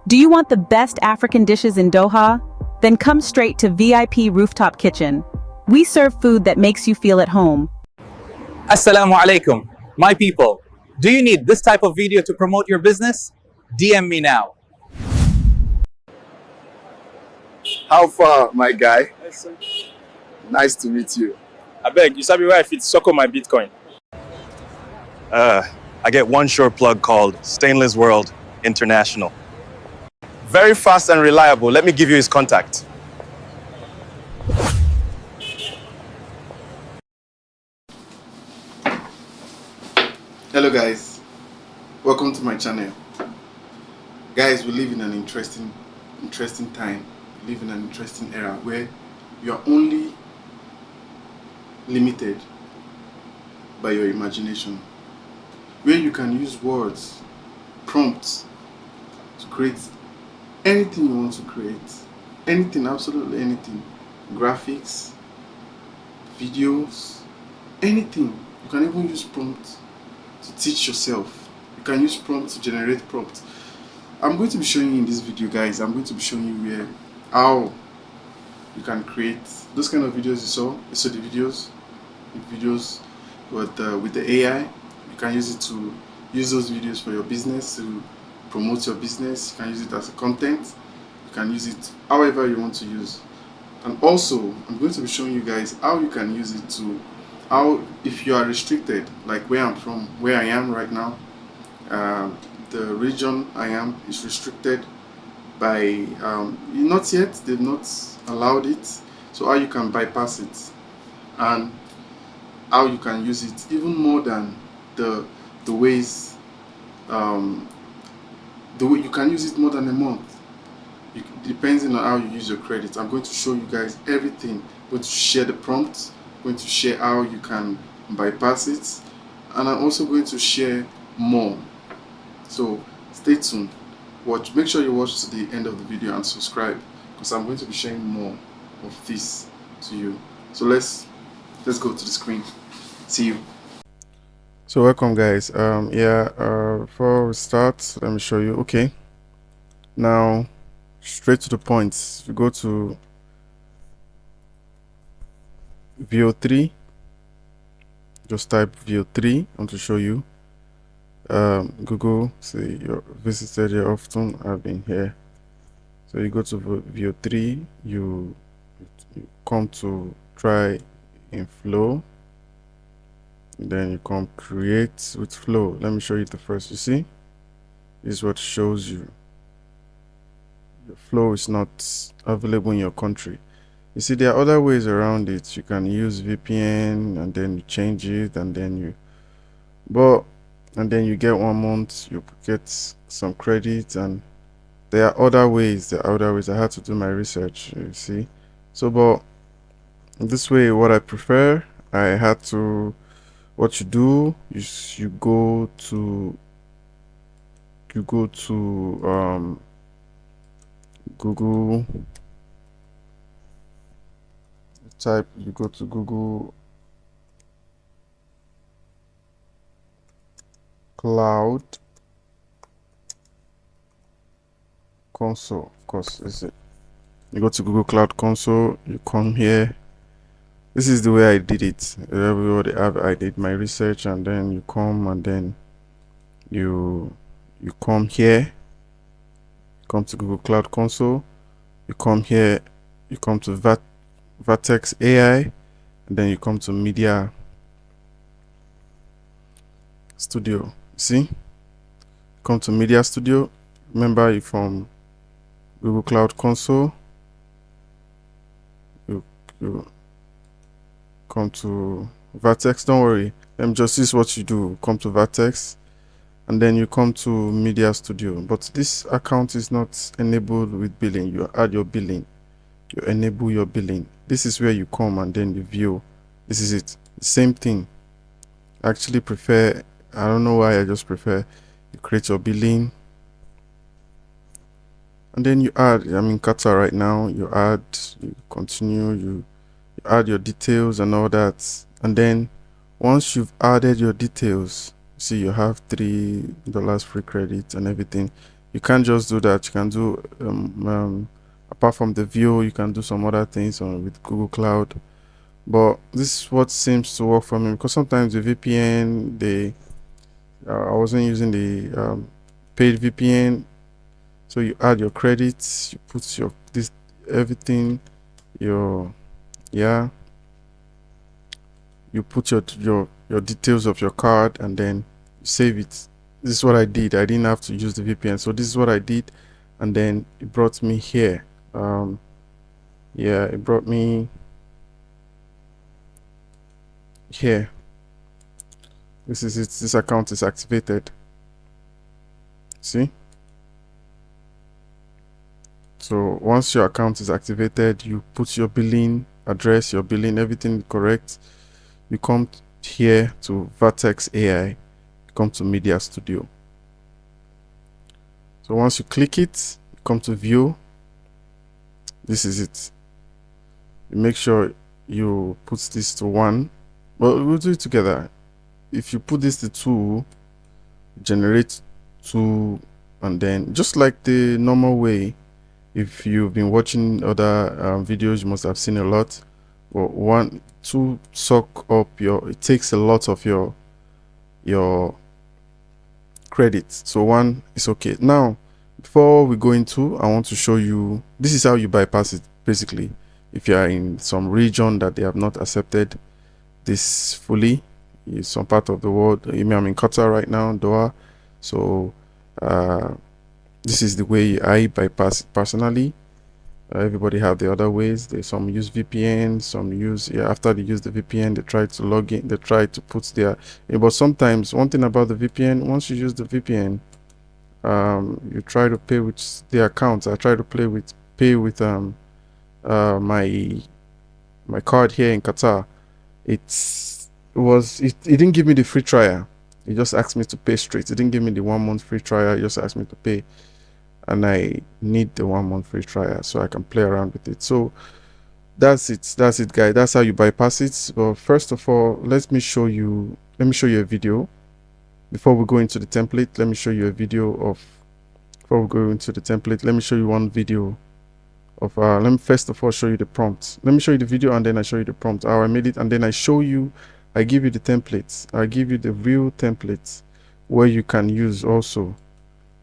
Do you want the best African dishes in Doha? Then come straight to VIP Rooftop Kitchen. We serve food that makes you feel at home. Assalamu alaikum, my people. Do you need this type of video to promote your business? DM me now. How far, my guy? Nice to meet you. I beg, you sabi where I fit suck on my Bitcoin. I get one sure plug called Stainless World International. Very fast and reliable. Let me give you his contact. Hello guys, welcome to my channel. Guys, we live in an interesting time. We live in an interesting era where you are only limited by your imagination, where you can use words, prompts to create anything you want to create. Anything, absolutely anything. Graphics, videos, anything. You can even use prompts to teach yourself. You can use prompts to generate prompts. I'm going to be showing you in this video, guys. I'm going to be showing you how you can create those kind of videos you saw. You saw the videos with the AI. You can use it to use those videos for your business, to promote your business. You can use it as a content. You can use it however you want to use. And also, I'm going to be showing you guys how you can use it to, if you are restricted, like where I am right now, the region I am is restricted by not yet, they've not allowed it, so how you can bypass it and how you can use it even more than the ways the way you can use it more than a month. Depending on how you use your credit. I'm going to show you guys everything. I'm going to share the prompts, I'm going to share how you can bypass it, and I'm also going to share more. So stay tuned. Make sure you watch to the end of the video and subscribe, because I'm going to be sharing more of this to you. So let's go to the screen. See you. So welcome guys. Before we start, let me show you. Okay, now straight to the point. You go to VO3, just type VO3. I want to show you. Google, say you visited here often. I've been here. So you go to VO3, you come to try in Flow, then you come create with Flow. Let me show you the first. You see, this is what shows you. Your Flow is not available in your country. You see, there are other ways around it. You can use VPN and then you change it, and then you get 1 month, you get some credit, and there are other ways. I had to do my research, you see. So, but this way, what I prefer, what you do is you go to Google, you go to Google Cloud Console, of course, is it. You go to Google Cloud Console, you come here. This is the way I did it. I did my research, and then you come, and then you come here, come to Google Cloud Console, you come here, you come to Vertex AI, and then you come to Media Studio. See, come to Media Studio. Remember, you from Google Cloud Console, you come to Vertex. Don't worry, let me just use what you do. Come to Vertex, and then you come to Media Studio. But this account is not enabled with billing. You add your billing, you enable your billing. This is where you come, and then you view. This is it, the same thing. I actually prefer, I don't know why, I just prefer you create your billing, and then you add. I'm in Qatar right now. You add, you continue, you add your details and all that, and then once you've added your details, see, you have $3 free credit and everything. You can't just do that. You can do apart from the view, you can do some other things on with Google Cloud. But this is what seems to work for me, because sometimes the VPN, I wasn't using the paid VPN. So you add your credits, you put your everything, your you put your details of your card, and then you save it. This is what I did. I didn't have to use the VPN, so this is what I did, and then it brought me here. It brought me here. This is it. This account is activated. See? So once your account is activated, you put your billing address, your billing, everything correct. You come here to Vertex AI, you come to Media Studio. So once you click it, you come to view. This is it. You make sure you put this to 1. Well, we'll do it together. If you put this to 2, generate 2, and then just like the normal way, if you've been watching other videos, you must have seen a lot. Well, 1, 2 suck up it takes a lot of your credits. So 1 is okay. Now, before we go into, I want to show you, this is how you bypass it basically. If you are in some region that they have not accepted this fully, in some part of the world, I'm in Qatar right now, Doha. So this is the way I bypass it personally. Everybody have the other ways. Some use VPN, some use after they use the VPN, they try to log in, they try to put their but sometimes one thing about the VPN, once you use the VPN, you try to pay with the accounts. I try to pay with my card here in Qatar. It didn't give me the free trial. It just asked me to pay straight. It didn't give me the 1 month free trial. It just asked me to pay, and I need the 1 month free trial so I can play around with it. So that's it guys. That's how you bypass it. But first of all, let me show you a video before we go into the template. Let me show you a video of before we go into the template. Let me show you one video of let me first of all show you the prompt. Let me show you the video, and then I show you the prompt, how I made it, and then I give you the templates. I give you the real templates where you can use also.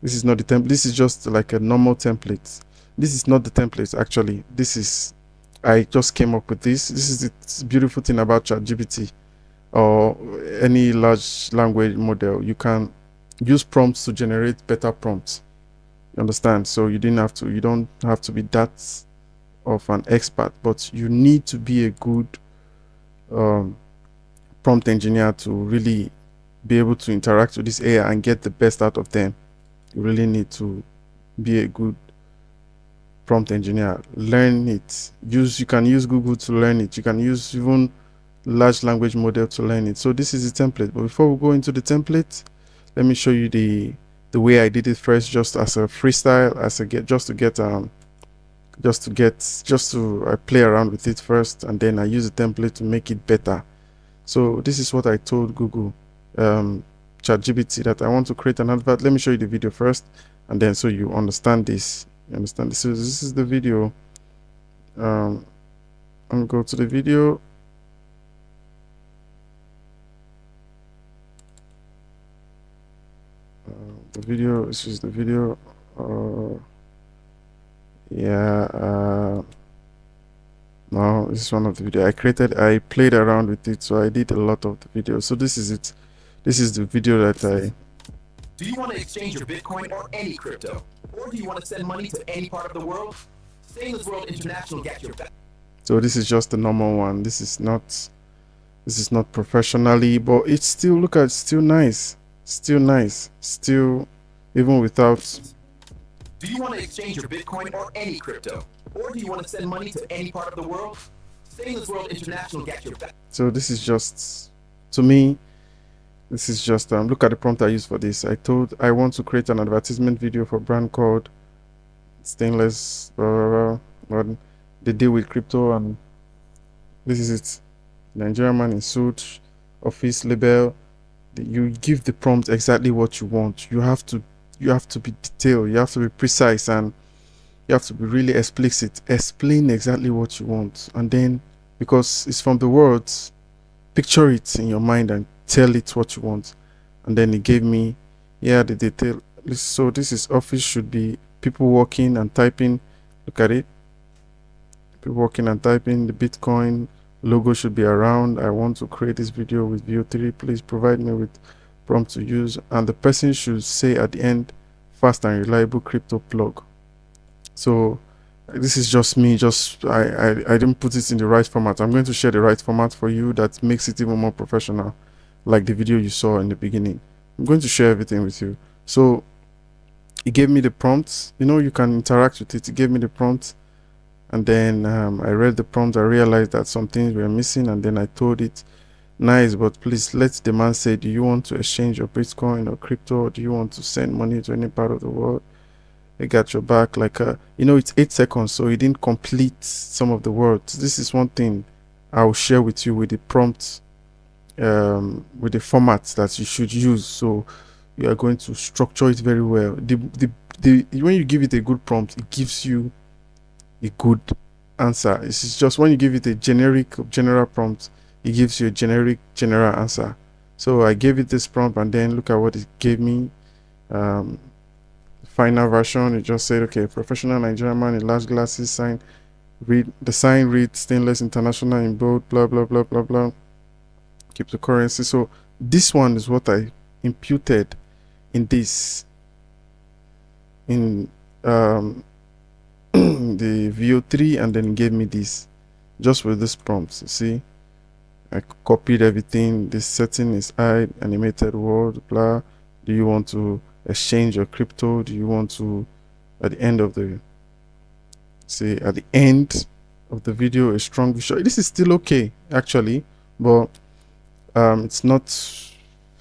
This is not the template. This is just like a normal template. This is not the template actually. I just came up with this. This is the beautiful thing about ChatGPT or any large language model. You can use prompts to generate better prompts. You understand? So you don't have to be that of an expert, but you need to be a good prompt engineer to really be able to interact with this AI and get the best out of them. You really need to be a good prompt engineer. Learn it. You can use Google to learn it. You can use even large language model to learn it. So this is the template. But before we go into the template, let me show you the way I did it first, just as a freestyle, I play around with it first, and then I use the template to make it better. So this is what I told Google ChatGPT, that I want to create an advert. Let me show you the video first, and then so you understand this. So this is the video. I'm gonna go to the video. This is the video. No, this is one of the video I created. I played around with it, so I did a lot of the videos. So this is it. This is the video that I... Do you want to exchange your Bitcoin or any crypto? Or do you want to send money to any part of the world? Stainless World International got your back. So this is just the normal one. This is not professionally, but it's still, look at, it's still nice. Still nice. Still, even without... Do you want to exchange your Bitcoin or any crypto? Or do you want to send money to any part of the world? Stainless World International got your back. So this is just, to me, this is just, look at the prompt I used for this. I want to create an advertisement video for a brand called Stainless, they deal with crypto, and this is it. Nigerian man in suit, office label. You give the prompt exactly what you want. You have to you have to be detailed, you have to be precise, and you have to be really explicit. Explain exactly what you want, and then, because it's from the words, picture it in your mind and tell it what you want. And then it gave me, yeah, the detail. So this is office, should be people walking and typing. Look at it, people walking and typing. The Bitcoin logo should be around. I want to create this video with VO3, please provide me with prompt to use. And the person should say at the end, fast and reliable crypto plug. So this is just me, I didn't put it in the right format. I'm going to share the right format for you that makes it even more professional, like the video you saw in the beginning. I'm going to share everything with you. So it gave me the prompts, you know, you can interact with it. It gave me the prompt, and then I read the prompt. I realized that some things were missing, and then I told it, nice, but please let the man say, do you want to exchange your Bitcoin or crypto, or do you want to send money to any part of the world? I got your back. Like you know, it's 8 seconds, so he didn't complete some of the words. This is one thing I'll share with you with the prompt, with the format that you should use. So you are going to structure it very well. When you give it a good prompt, it gives you a good answer. It's just when you give it a general prompt, it gives you a general answer. So I gave it this prompt, and then look at what it gave me. Final version, it just said, okay, professional Nigerian man in large glasses, sign, read the sign, read Stainless International in bold, blah blah blah blah blah, keep the currency. So this one is what I imputed in this, in the VO3, and then gave me this just with this prompt. You see, I copied everything. This setting is hide, animated world, blah. Do you want to exchange your crypto? Do you want to, at the end of the, say at the end of the video, a strong visual? This is still okay actually, but it's not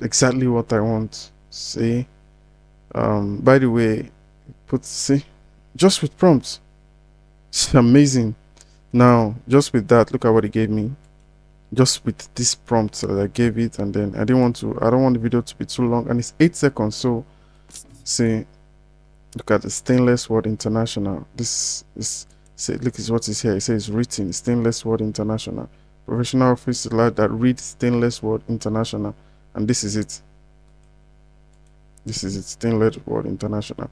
exactly what I want. See, by the way, see, just with prompts, it's amazing. Now just with that, look at what it gave me. Just with this prompt that I gave it, and then I don't want the video to be too long, and it's 8 seconds. So see, look at the Stainless World International. This is, say, look, is what is here. It says written Stainless World International, professional office that reads Stainless World International, and this is it. This is it, Stainless World International.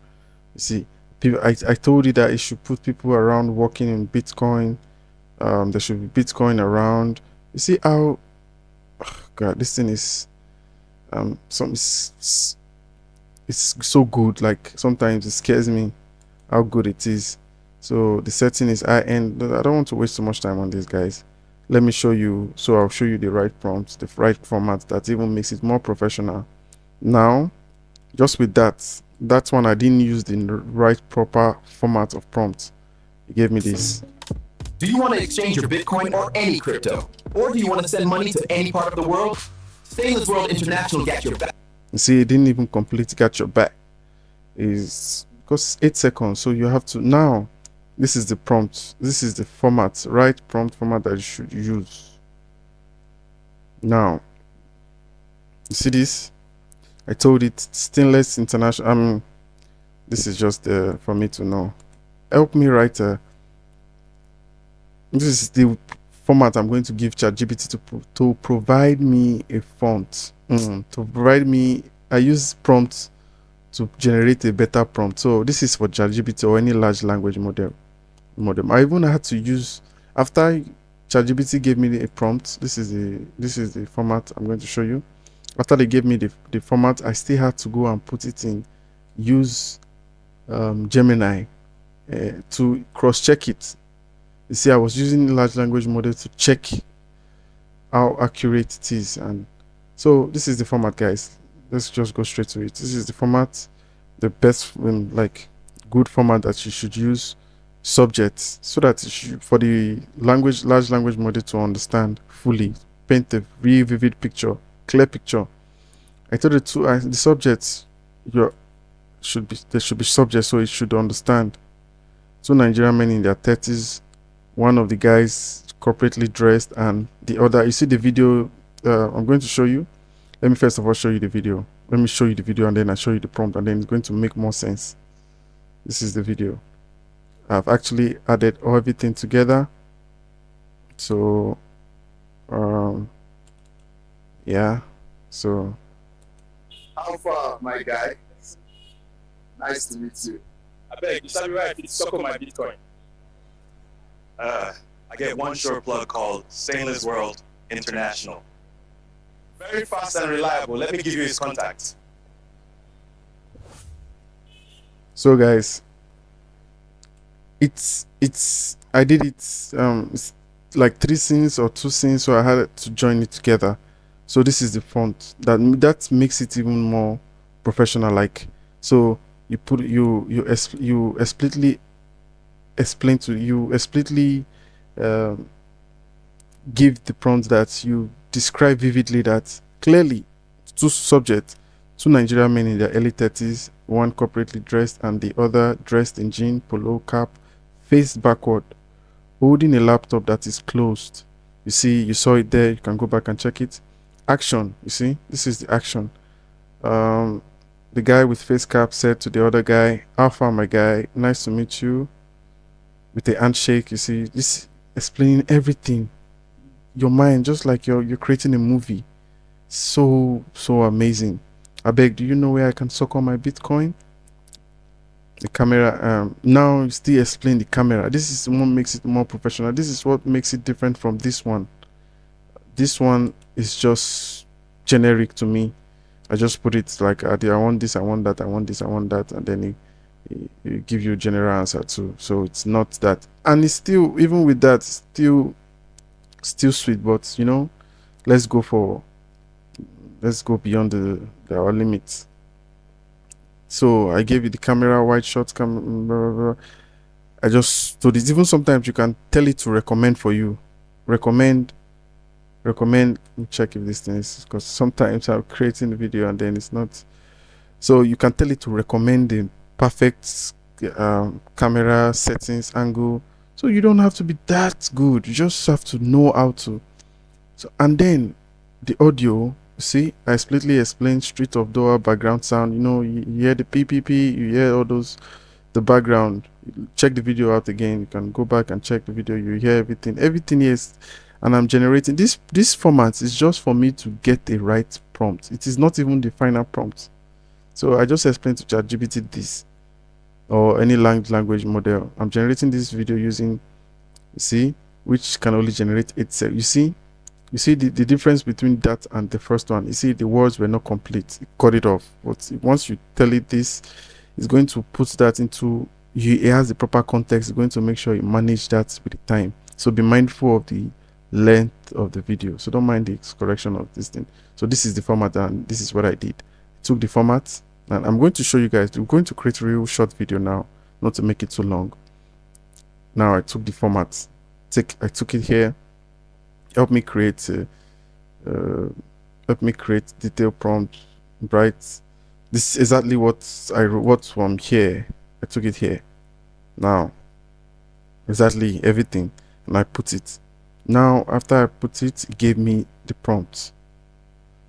You see, people, I told you that it should put people around working in Bitcoin. There should be Bitcoin around. You see how, oh God, this thing is it's so good. Like sometimes it scares me how good it is. So the setting is high end. I don't want to waste so much time on this, guys. Let me show you. So I'll show you the right prompts, the right format that even makes it more professional. Now, just with that one, I didn't use the right proper format of prompts. It gave me this. Do you want to exchange your Bitcoin or any crypto? Or do you want to send money to any part of the world? Stainless World International got your back. You see, it didn't even complete got your back. Is because 8 seconds. So you have to, now, this is the prompt. This is the format, right prompt format that you should use. Now, you see this? I told it Stainless International. This is just for me to know. Help me write this is the format I'm going to give ChatGPT to provide me a font. To provide me, I use prompts to generate a better prompt. So this is for ChatGPT or any large language model. I even had to use, after ChatGPT gave me a prompt. This is the format I'm going to show you. After they gave me the format, I still had to go and put it in, use Gemini to cross-check it. You see, I was using large language model to check how accurate it is. And so this is the format, guys. Let's just go straight to it. This is the format, the best, like, good format that you should use. Subjects, so that for the large language model to understand fully, paint a really vivid picture, clear picture. I told it to the subjects, there should be subjects, so it should understand. Two Nigerian men in their 30s, one of the guys corporately dressed, and the other, you see the video I'm going to show you. Let me first of all show you the video Let me show you the video and then I show you the prompt, and then it's going to make more sense. This is the video. I've actually added everything together. So yeah, so How far, my guy? Nice to meet you. I beg, you sabi right, it's suckle my Bitcoin. I get one short plug called Stainless World International. Very fast and reliable. Let me give you his contacts. so guys, I did it it's like 3 scenes or 2 scenes, so I had to join it together. So this is the font that makes it even more professional. Like, so you put you explicitly explain to you explicitly give the prompt that you describe vividly that clearly 2 subjects, 2 Nigerian men in their early 30s, one corporately dressed and the other dressed in jean, polo, cap, faced backward, holding a laptop that is closed. You see, you saw it there. You can go back and check it. Action. You see, this is the action. The guy with face cap said to the other guy, "Alpha, my guy, nice to meet you," with a handshake. You see, this explaining everything. Your mind, just like you're creating a movie. So amazing. I beg, do you know where I can suck on my Bitcoin? The camera. Now you still explain the camera. This is what makes it more professional. This is what makes it different from this one. This one is just generic to me. I just put it like, I want this, I want that, I want this, I want that, and then it give you a general answer too. So it's not that, and it's still, even with that, still sweet. But you know, let's go beyond our limits. So I gave you the camera, wide shot camera. I just told it. Even sometimes you can tell it to recommend for you. Recommend. Let me check if this thing is, because sometimes I'm creating the video and then it's not. So you can tell it to recommend the perfect camera settings, angle. So you don't have to be that good. You just have to know how to. So, and then the audio. See, I explicitly explained street of door, background sound. You know, you hear the PPP, you hear all those, the background. Check the video out again. You can go back and check the video. You hear everything. Everything is, and I'm generating this format is just for me to get the right prompt. It is not even the final prompt. So I just explained to ChatGPT this, or any language model. I'm generating this video using, you see, which can only generate 8 seconds. You see the difference between that and the first one. You see, the words were not complete. It cut it off. But once you tell it this, it's going to put that into it has the proper context. It's going to make sure you manage that with the time. So be mindful of the length of the video. So don't mind the correction of this thing. So this is the format, and this is what I did. I took the format, and I'm going to show you guys. We're going to create a real short video now, not to make it too long. Now I took the format. I took it here. Help me create detail prompt, bright. This is exactly what I wrote from here. I took it here. Now exactly everything, and I put it. Now after I put it, it gave me the prompt.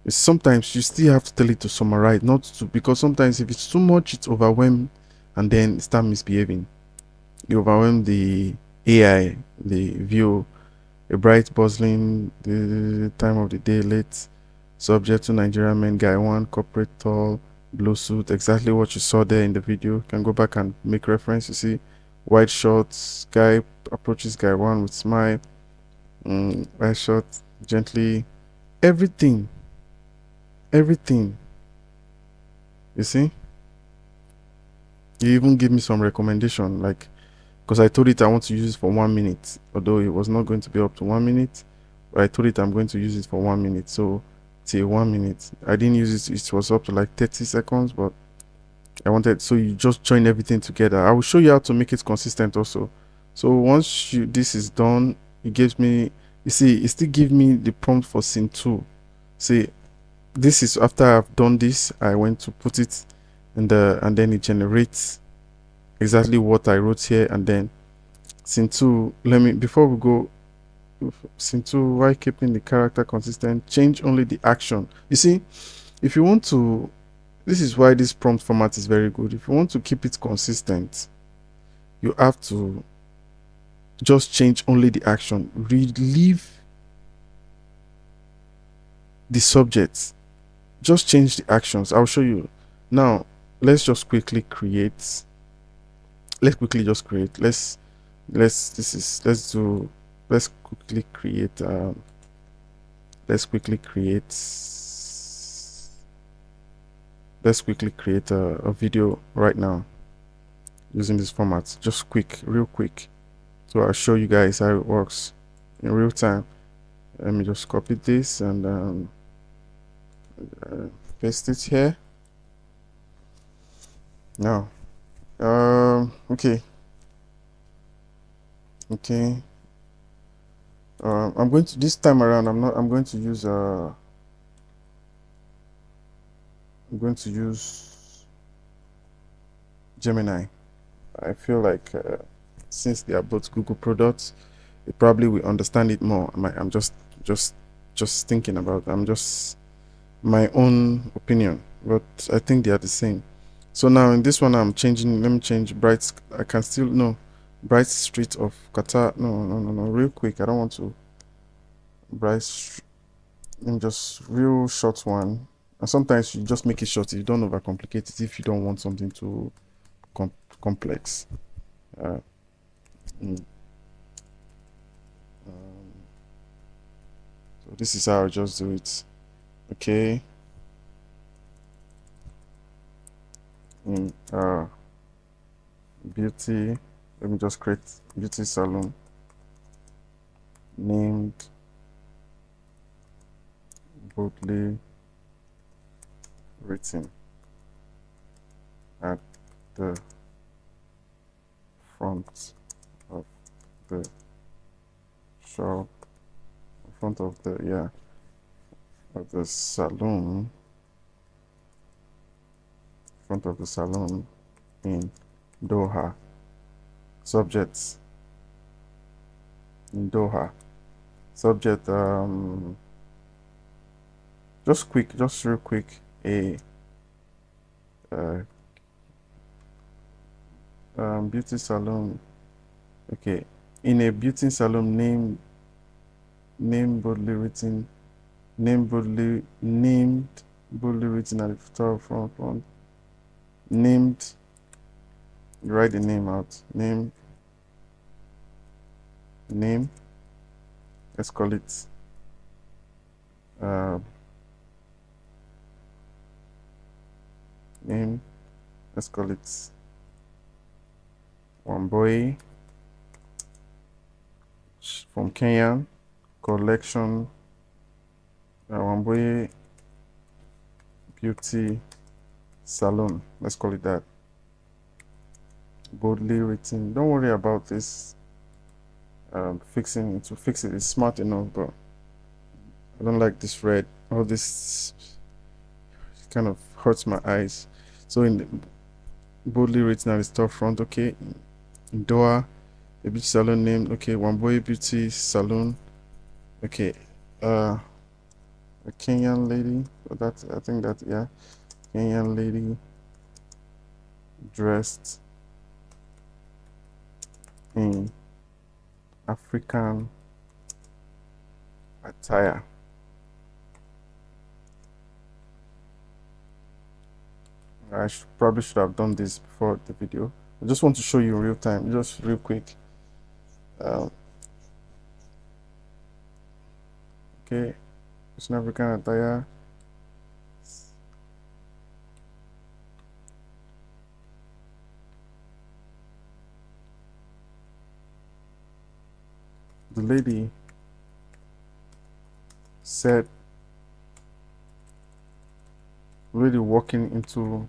Sometimes you still have to tell it to summarize, not to, because sometimes if it's too much, it's overwhelmed and then start misbehaving. You overwhelm the AI, the view. A bright, bustling, the time of the day, late, subject to Nigerian men, guy 1, corporate, tall, blue suit, exactly what you saw there in the video. You can go back and make reference. You see, white shorts, guy approaches guy 1 with smile, white short, gently, everything. You see, you even give me some recommendation, like, because I told it I want to use it for 1 minute, although it was not going to be up to 1 minute, but I told it I'm going to use it for 1 minute. So till 1 minute, I didn't use it. It was up to like 30 seconds, but I wanted, so you just join everything together. I will show you how to make it consistent also. So once this is done, it gives me, you see, it still gives me the prompt for scene 2. See, this is after I've done this, I went to put it in and then it generates exactly what I wrote here. And then scene 2, before we go, scene 2, while keeping the character consistent, change only the action. You see, if you want to This is why this prompt format is very good. If you want to keep it consistent, you have to just change only the action. Leave the subject. Just change the actions. I'll show you. Now, let's just quickly create. Let's quickly just create. Let's quickly create a video right now using this format. Just real quick. So I'll show you guys how it works in real time. Let me just copy this and paste it here. Now, okay. I'm going to, this time around, I'm going to use Gemini. I feel like since they are both Google products, it probably will understand it more. I'm just thinking about, I'm just my own opinion, but I think they are the same. So now in this one, I'm changing. Let me change bright. I can still no bright street of Qatar. No. Real quick. I don't want to bright. In just real short one. And sometimes you just make it short. You don't overcomplicate it if you don't want something too complex. So this is how I just do it. Okay. Beauty. Let me just create beauty salon named boldly written at the front of the shop, front of the of the salon, front of the salon in Doha. Subjects in Doha. Subject just real quick, a beauty salon. Okay, in a beauty salon named boldly written at the top front. Named, you write the name out. Name. Let's call it name. Let's call it Wamboy from Kenya collection. Wamboy beauty salon. Let's call it that. Boldly written. Don't worry about this. Fixing it to fix it is smart enough, but I don't like this red. All this kind of hurts my eyes. So in the boldly written at the store front, okay. In Doha, a beauty salon name, okay. Wamboy beauty salon, okay. A Kenyan lady. I think that Kenyan lady dressed in African attire. I probably should have done this before the video. I just want to show you in real time, just real quick. Okay, it's an African attire. The lady said, really walking into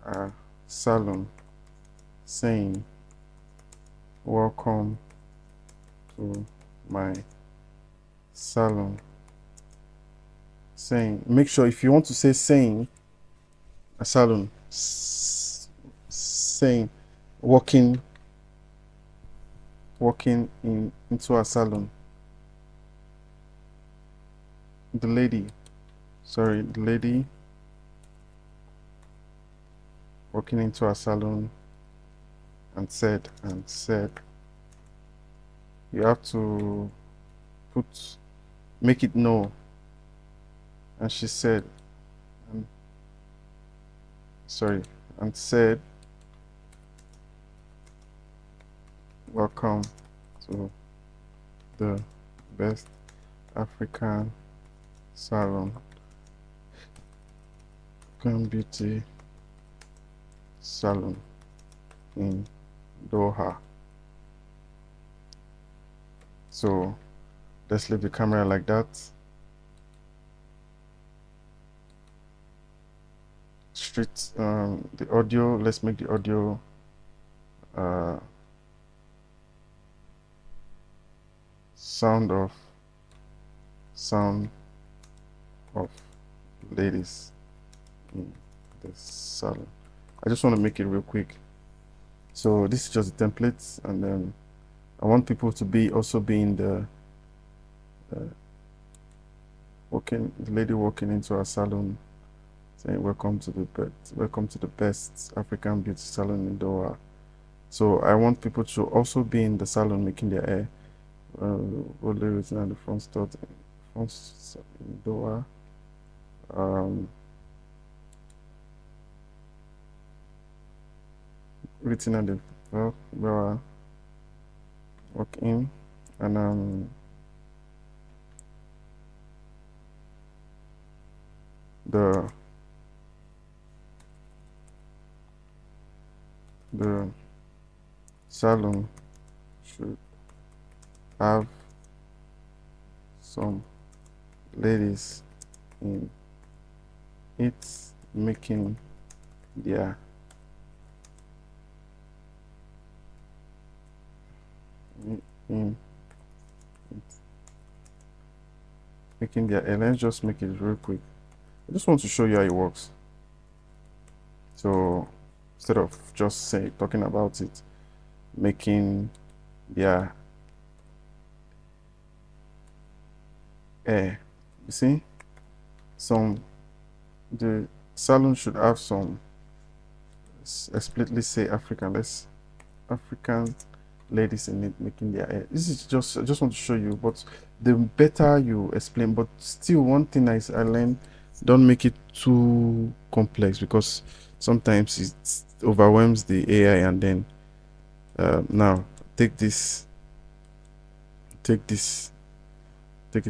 a salon saying, welcome to my salon. Saying, make sure if you want to say saying a salon, saying walking into a salon. the lady, sorry, the lady walking into a salon and said, you have to make it no. And she said, um, sorry, and said, welcome to the best African salon, beauty salon in Doha. So let's leave the camera like that. Straight the audio, let's make the audio sound of ladies in the salon. I just want to make it real quick. So this is just the templates, and then I want people to also be in the lady walking into our salon saying welcome to the best African beauty salon in Doha. So I want people to also be in the salon making their hair. Written at the front store in Doha. Written at the where I walk in, and the salon should have some ladies in it making their hair. Let's just make it real quick. I just want to show you how it works. So instead of just talking about it, making their hair, you see, the salon should have some, explicitly say African ladies in it making their hair. This is I just want to show you, but the better you explain. But still, one thing I learned, don't make it too complex, because sometimes it overwhelms the AI. And then now take it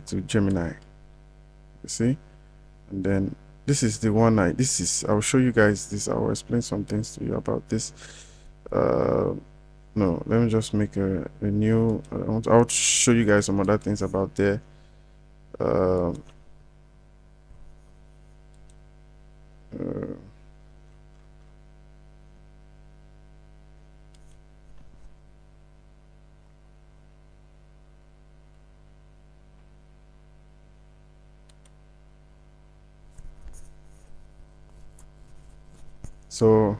to Gemini, you see, and then this is the one I'll show you guys this. I'll explain some things to you about this. No, let me just make a new I'll show you guys some other things about there. So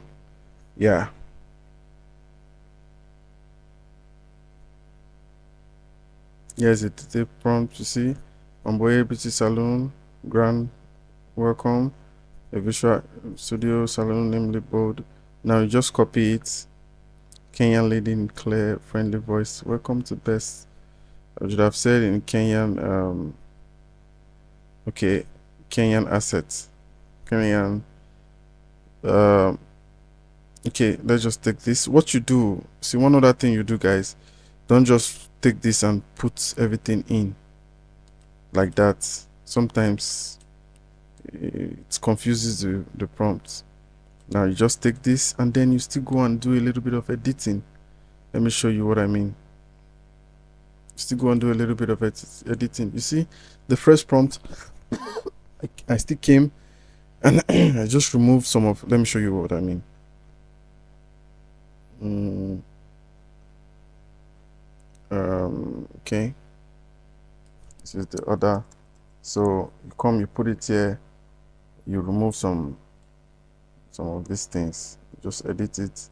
yeah, here's it, the prompt. You see, Amboye Beauty Salon, grand welcome, a visual studio salon name bold. Now you just copy it. Kenyan lady in clear friendly voice, welcome to best. I should have said in Kenyan, okay, Kenyan assets, Kenyan. Okay, let's just take this. What you do, see, one other thing you do, guys, don't just take this and put everything in like that. Sometimes it confuses the prompt. Now you just take this and then you still go and do a little bit of editing. Let me show you what I mean. Still go and do a little bit of editing. You see, the first prompt, I still came and I just removed some of. Let me show you what I mean. Okay, this is the other. So you put it here, you remove some of these things, just edit it.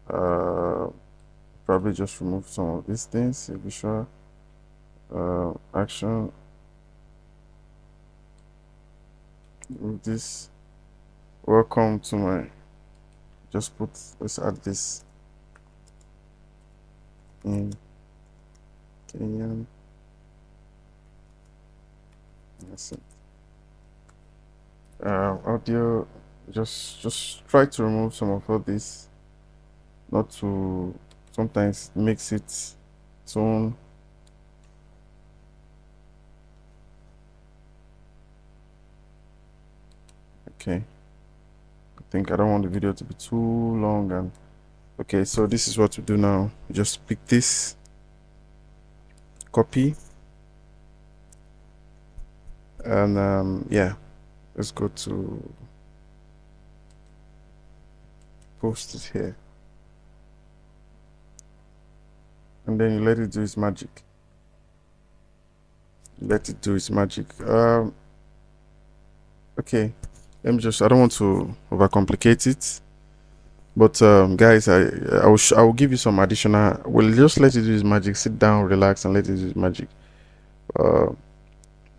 Probably just remove some of these things. Visual action, with this. Welcome to my, let's add this in Kenyan. That's it. Audio, just try to remove some of all this, not to, sometimes it makes it tone. Okay, I think I don't want the video to be too long. And okay, so this is what we do now. Just pick this, copy, and yeah, let's go to post it here, and then you let it do its magic. Let it do its magic. Okay, let me just, I don't want to overcomplicate it, but guys, I will give you some additional, we'll just let it do its magic. Sit down, relax, and let it do its magic.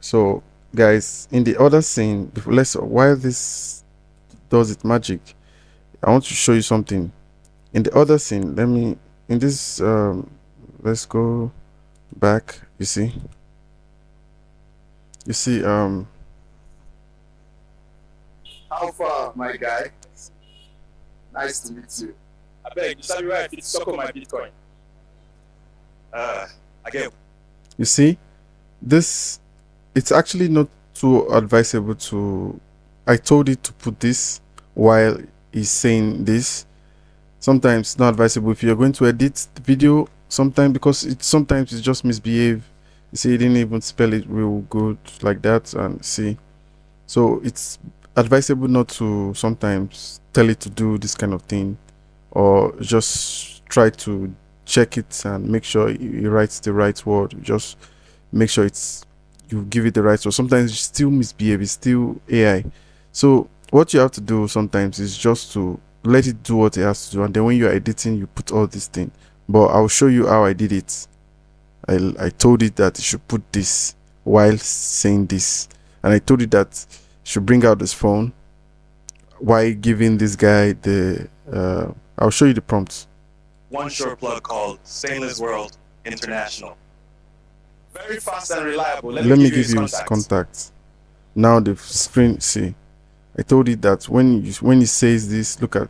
So guys, in the other scene, while this does its magic, I want to show you something. In the other scene, let's go back. You see, How far, my guy? Nice to meet you. I beg, you sabi where I fit suck on my Bitcoin. I get. you see this, it's actually not too advisable to, I told it to put this while he's saying this. Sometimes it's not advisable if you're going to edit the video, sometimes, because sometimes it's just misbehave. You see, he didn't even spell it real good like that, and see, so it's advisable not to sometimes tell it to do this kind of thing, or just try to check it and make sure it writes the right word. Just make sure you give it the right word. Sometimes it still misbehave, it's still AI. So what you have to do sometimes is just to let it do what it has to do, and then when you're editing, you put all this thing. But I'll show you how I did it. I told it that it should put this while saying this, and I told it that it should bring out this phone while giving this guy the I'll show you the prompts. One short plug called Stainless World International. Very fast and reliable. Let me give you his contact. Now the screen, see, I told it that when it says this, look at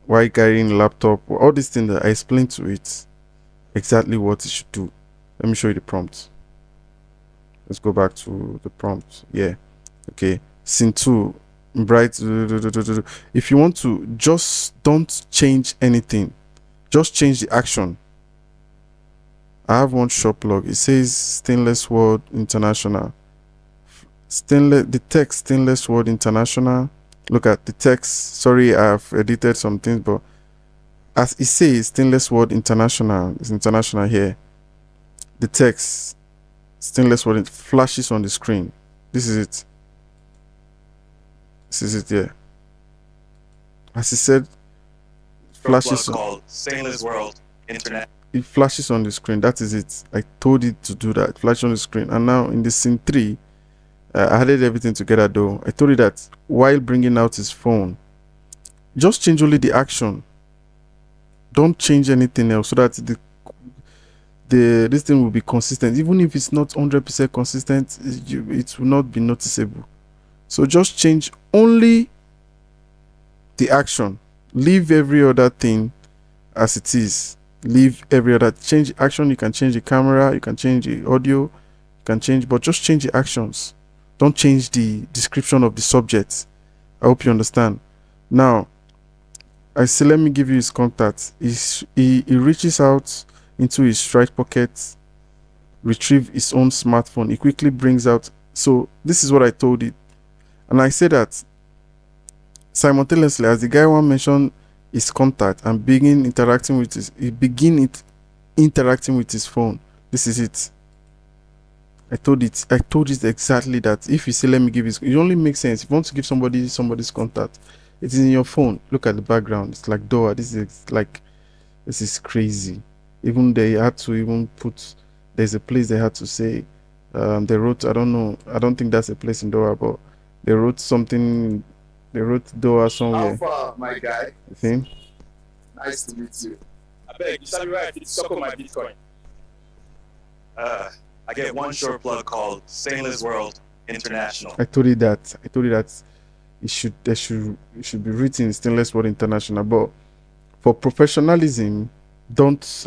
why carrying laptop, all these things that I explained to it exactly what it should do. Let me show you the prompt. Let's go back to the prompt. Yeah, okay. Scene 2, bright. If you want to, just don't change anything, just change the action. I have one short plug. It says Stainless World International. The text Stainless World International. Look at the text. Sorry, I've edited some things, but as it says Stainless World International, it's international here. The text Stainless World, it flashes on the screen. This is it. This is it, yeah. As it said, flashes called Stainless World Internet. It flashes on the screen. That is it. I told it to do that. It flashes on the screen. And now in the scene 3, I added everything together though. I told it that while bringing out his phone, just change only the action. Don't change anything else, so that this thing will be consistent. Even if it's not 100% consistent, it will not be noticeable. So just change only the action. Leave every other thing as it is. Leave every other, change the action. You can change the camera, you can change the audio, you can change, but just change the actions. Don't change the description of the subject. I hope you understand. Now I say, let me give you his contact. He reaches out into his right pocket, retrieve his own smartphone. He quickly brings out. So this is what I told it, and I said that simultaneously, as the guy one mentioned his contact and begin interacting with interacting with his phone. This is it. I told it exactly that. If you say let me give it only makes sense. If you want to give somebody's contact, it is in your phone. Look at the background. It's like door. This is crazy. Even they had to even put, there's a place they had to say They wrote, I don't know, I don't think that's a place in Doha, but they wrote something. They wrote Doha somewhere. Alpha, my guy. You think? Nice to meet you. I beg, you sabi right, it's suck on my Bitcoin. I get one short plug called Stainless World International. I told you that. I told you that it should be written Stainless World International. But for professionalism,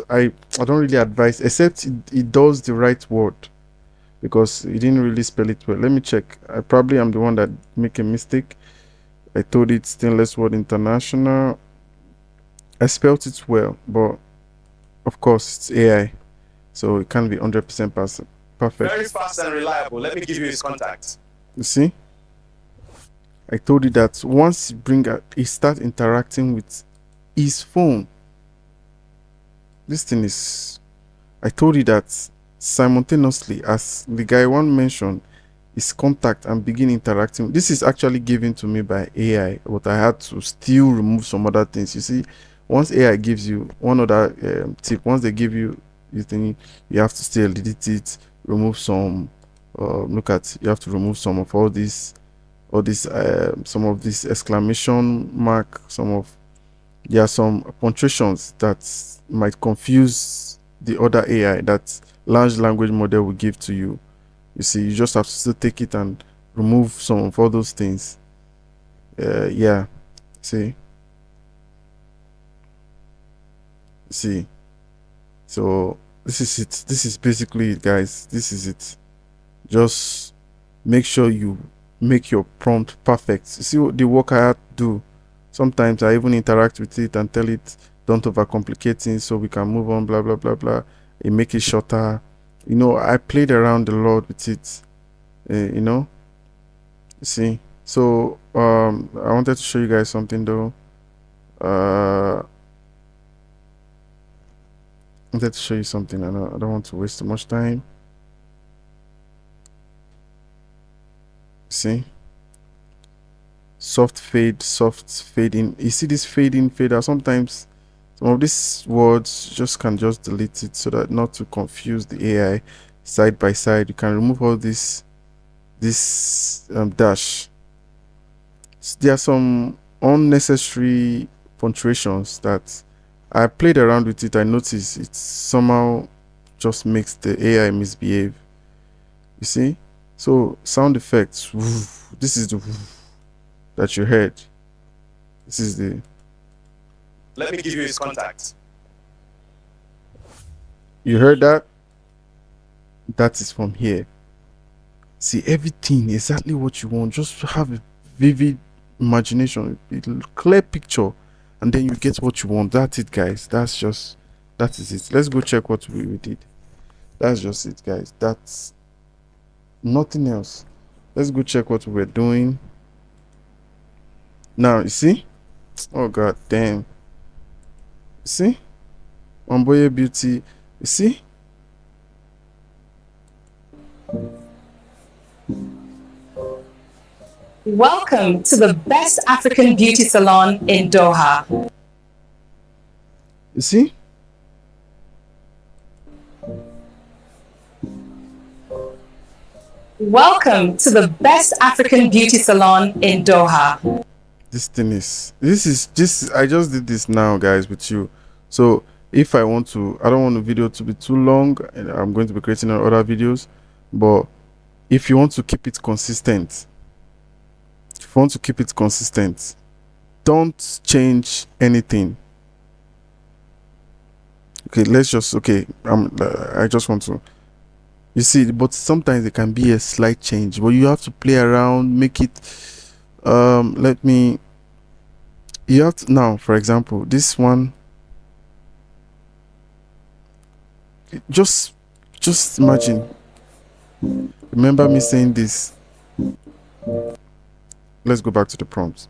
I don't really advise, except it does the right word, because he didn't really spell it well. Let me check. I probably am the one that make a mistake. I told it Stainless World International. I spelled it well, but of course it's AI, so it can't be 100% perfect. Very fast and reliable. Let me give you his contact. You see, I told you that once he start interacting with his phone, this thing is, I told you that simultaneously, as the guy one mentioned, his contact and begin interacting. This is actually given to me by AI, but I had to still remove some other things. You see, once AI gives you one other tip, once they give you, you think you have to still edit it, remove some. You have to remove some of all this, some of this exclamation mark, there are some punctuations that might confuse the other AI that large language model will give to you. You see, you just have to still take it and remove some of all those things. Yeah, see, so this is it. This is basically it, guys. This is it. Just make sure you make your prompt perfect. You see what the work I had to do. Sometimes I even interact with it and tell it, don't overcomplicate things so we can move on, blah blah blah blah. And make it shorter. You know, I played around a lot with it. You know, you see. So I wanted to show you guys something though. I wanted to show you something. I don't want to waste too much time. See, soft fade in. You see this fade in, fade out. Sometimes some of these words just delete it so that not to confuse the AI. Side by side, you can remove all this dash. There are some unnecessary punctuations that I played around with it. I noticed it somehow just makes the AI misbehave. You see, so sound effects. This is the that you heard. This is the. Let me give you his contact. You heard that? That is from here. See, everything exactly what you want. Just have a vivid imagination, a clear picture, and then you get what you want. That's it, guys. That is it. Let's go check what we did. That's just it, guys. That's nothing else. Let's go check what we were doing. Now, you see? Oh, god damn. You see? Omboye Beauty. You see? Welcome to the best African beauty salon in Doha. You see? Welcome to the best African beauty salon in Doha. I just did this now, guys, with you. So if I want to, I don't want the video to be too long, and I'm going to be creating other videos. But if you want to keep it consistent, don't change anything. Okay, I just want to, you see, but sometimes it can be a slight change, but you have to play around, make it, you have to, now, for example, this one, just imagine, remember me saying this. Let's go back to the prompts.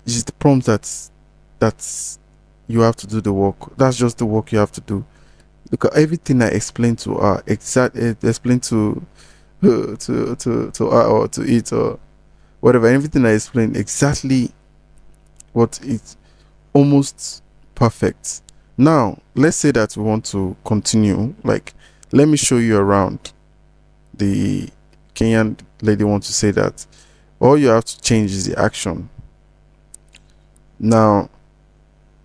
It's the prompt that's you have to do the work. That's just the work you have to do. Look at everything I explained to her, explained to her or to it or whatever. Everything I explained exactly what it's almost perfect. Now let's say that we want to continue. Like, let me show you around. The Kenyan lady wants to say that all you have to change is the action. Now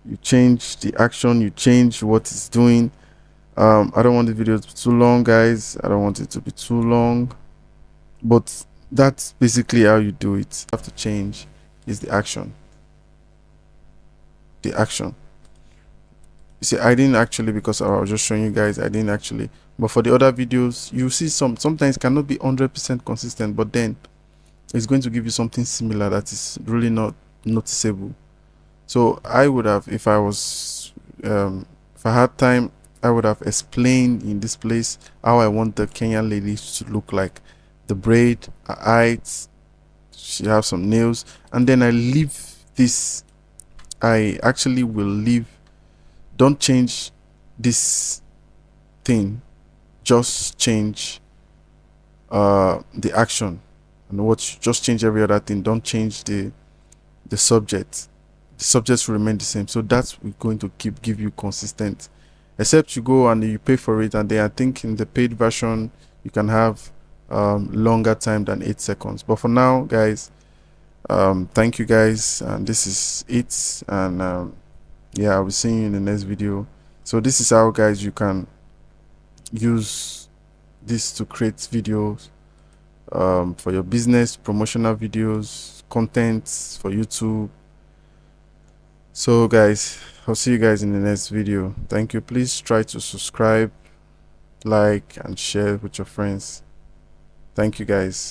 you change the action, you change what it's doing. I don't want the video to be too long, guys. I don't want it to be too long, but that's basically how you do it. You have to change is the action. The action. You see, I didn't actually, because I was just showing you guys, I didn't actually, but for the other videos you see sometimes cannot be 100% consistent, but then it's going to give you something similar that is really not noticeable. So I would have, if I had time, I would have explained in this place how I want the Kenyan lady to look like. The braid, her eyes, she have some nails, and then I leave this. I actually will leave. Don't change this thing, just change the action, and what, just change every other thing. Don't change the subject. The subjects will remain the same, so that's going to give you consistent, except you go and you pay for it, and then I think in the paid version you can have longer time than 8 seconds. But for now, guys, thank you guys, and this is it. And yeah, I'll be seeing you in the next video. So this is how, guys, you can use this to create videos for your business, promotional videos, content for YouTube. So guys, I'll see you guys in the next video. Thank you. Please try to subscribe, like, and share with your friends. Thank you, guys.